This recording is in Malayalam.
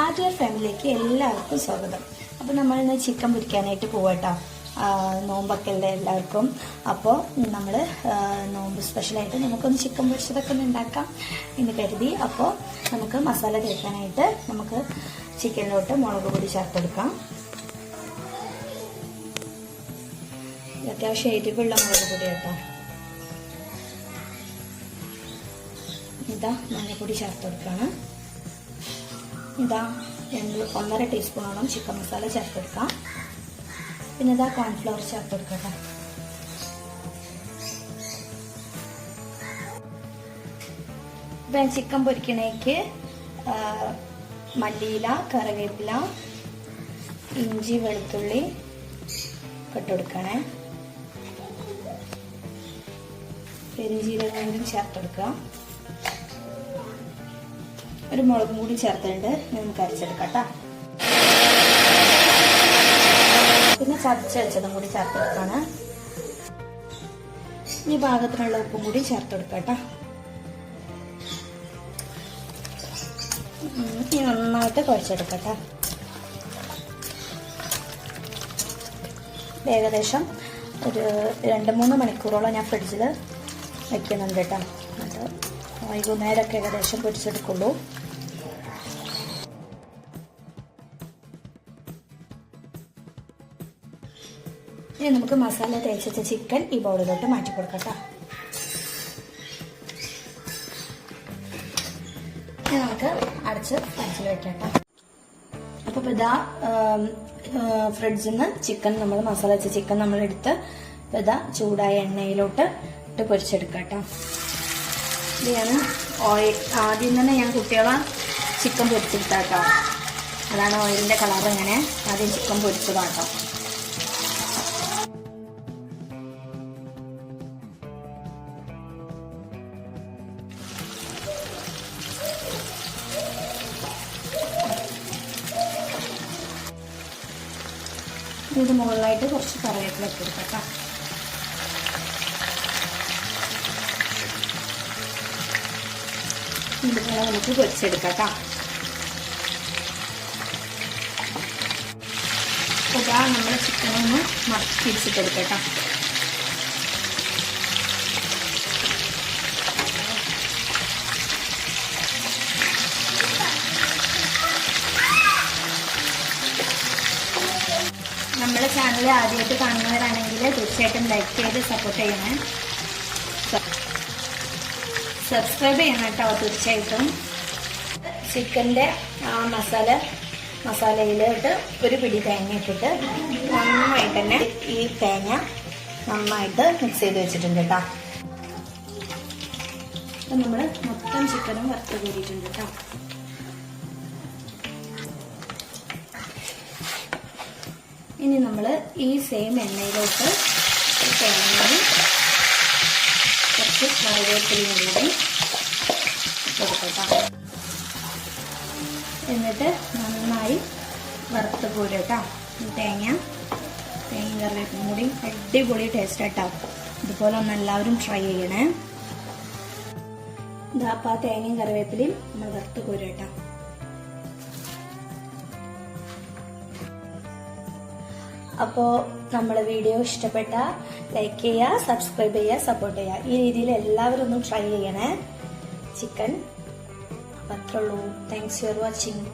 ആദ്യ ഫാമിലിയിലേക്ക് എല്ലാവർക്കും സ്വാഗതം. അപ്പോൾ നമ്മൾ ഇന്ന് ചിക്കൻ പൊരിക്കാനായിട്ട് പോവാട്ടോ. നോമ്പൊക്കെ അല്ലേ എല്ലാവർക്കും. അപ്പോൾ നമ്മൾ നോമ്പ് സ്പെഷ്യലായിട്ട് നമുക്കൊന്ന് ചിക്കൻ പൊരിച്ചതൊക്കെ ഒന്ന് ഉണ്ടാക്കാം എന്ന് കരുതി. അപ്പോൾ നമുക്ക് മസാല തേക്കാനായിട്ട് നമുക്ക് ചിക്കനിലോട്ട് മുളക് പൊടി ചേർത്തെടുക്കാം. അത്യാവശ്യം എരിവുള്ള മുളക് പൊടി കേട്ടോ. ഇതാ മഞ്ഞൾപ്പൊടി ചേർത്തെടുക്കുകയാണ്. ഇതാ 1.5 ടീസ്പൂണോളം ചിക്കൻ മസാല ചേർത്തെടുക്കാം. പിന്നെ ഇതാ കോൺഫ്ലവർ ചേർത്തെടുക്കട്ടെ. ഇപ്പം ചിക്കൻ പൊരിക്കണേക്ക് മല്ലിയില, കറിവേപ്പില, ഇഞ്ചി, വെളുത്തുള്ളി ഇട്ടുകൊടുക്കണേ. പെരുംജീരകം ചേർത്തെടുക്കുക. ഒരു മുളകും കൂടി ചേർത്തിട്ടുണ്ട്. നമുക്ക് അരച്ചെടുക്കാം കേട്ടോ. പിന്നെ ചതച്ച് വെച്ചതും കൂടി ചേർത്തെടുക്കാണ്. ഈ പാകത്തിനുള്ള ഉപ്പും കൂടി ചേർത്തെടുക്കാം കേട്ടോ. ഇനി നന്നായിട്ട് കുഴച്ചെടുക്കട്ടെ. ഏകദേശം ഒരു 2-3 മണിക്കൂറോളം ഞാൻ ഫ്രിഡ്ജിൽ വയ്ക്കുന്നുണ്ട് കേട്ടോ. അത് വൈകുന്നേരമൊക്കെ ഏകദേശം പൊരിച്ചെടുക്കുള്ളൂ. ഇനി നമുക്ക് മസാല തേച്ച ചിക്കൻ ഈ ബൗളിലോട്ട് മാറ്റി കൊടുക്കാം. ഇനി നമുക്ക് അടച്ച് ഫ്രിഡ്ജിൽ വെക്കാം. അപ്പോൾ ഇതാ ഫ്രിഡ്ജിൽ നിന്ന് ചിക്കൻ നമ്മൾ മസാല വെച്ച ചിക്കൻ നമ്മളെടുത്ത് ഇതാ ചൂടായ എണ്ണയിലോട്ട് ഇട്ട് പൊരിച്ചെടുക്കാം കേട്ടോ. ഇതാണ് ഓയിൽ. ആദ്യം തന്നെ ഞാൻ കുട്ടികളെ ചിക്കൻ പൊരിച്ചെടുത്താട്ടോ. അതാണ് ഓയിലിൻ്റെ കളർ. ഇങ്ങനെ ആദ്യം ചിക്കൻ പൊരിച്ചതാട്ടോ. ഇത് മുകളിലായിട്ട് കുറച്ച് കറിവേപ്പില ഇട്ട് കൊടുക്കാം. ഇതുപോലെ നമുക്ക് പൊരിച്ചെടുക്കാം. ഇതാ നമ്മുടെ ചിക്കനൊന്ന് തിരിച്ചിട്ടെടുക്കാം. നമ്മുടെ ചാനൽ ആദ്യമായിട്ട് കാണുന്നവരാണെങ്കിൽ തീർച്ചയായിട്ടും ലൈക്ക് ചെയ്ത് സപ്പോർട്ട് ചെയ്യണേ. സബ്സ്ക്രൈബ് ചെയ്യണം കേട്ടോ തീർച്ചയായിട്ടും. ചിക്കൻ്റെ ആ മസാലയിലോട്ട് ഒരു പിടി തേങ്ങ ഇട്ടിട്ട് നന്നായിട്ട് തന്നെ ഈ തേങ്ങ നന്നായിട്ട് മിക്സ് ചെയ്ത് വെച്ചിട്ടുണ്ട് കേട്ടോ. അപ്പം നമ്മൾ മൊത്തം ചിക്കനും വറുത്ത് കോരിയിട്ടുണ്ട് കേട്ടോ. ഇനി നമ്മൾ ഈ സെയിം എണ്ണയിലോട്ട് തേങ്ങയും കുറച്ച് കറിവേപ്പിലയും കൂടി കൊടുക്കാം. എന്നിട്ട് നന്നായി വറുത്ത് കോരുക. തേങ്ങയും കറിവേപ്പിലും കൂടി അടിപൊളി ടേസ്റ്റ് ആട്ടോ. ഇതുപോലെ ഒന്ന് എല്ലാവരും ട്രൈ ചെയ്യണേ. ഇതാപ്പം ആ തേങ്ങയും കറിവേപ്പിലയും നമ്മൾ വറുത്ത് കോരുക. അപ്പോൾ നമ്മളെ വീഡിയോ ഇഷ്ടപ്പെട്ട ലൈക്ക് ചെയ്യുക, സബ്സ്ക്രൈബ് ചെയ്യുക, സപ്പോർട്ട് ചെയ്യുക. ഈ രീതിയിൽ എല്ലാവരും ഒന്ന് ട്രൈ ചെയ്യണേ ചിക്കൻ. അപ്പം അത്രേ ഉള്ളൂ. Thanks for watching.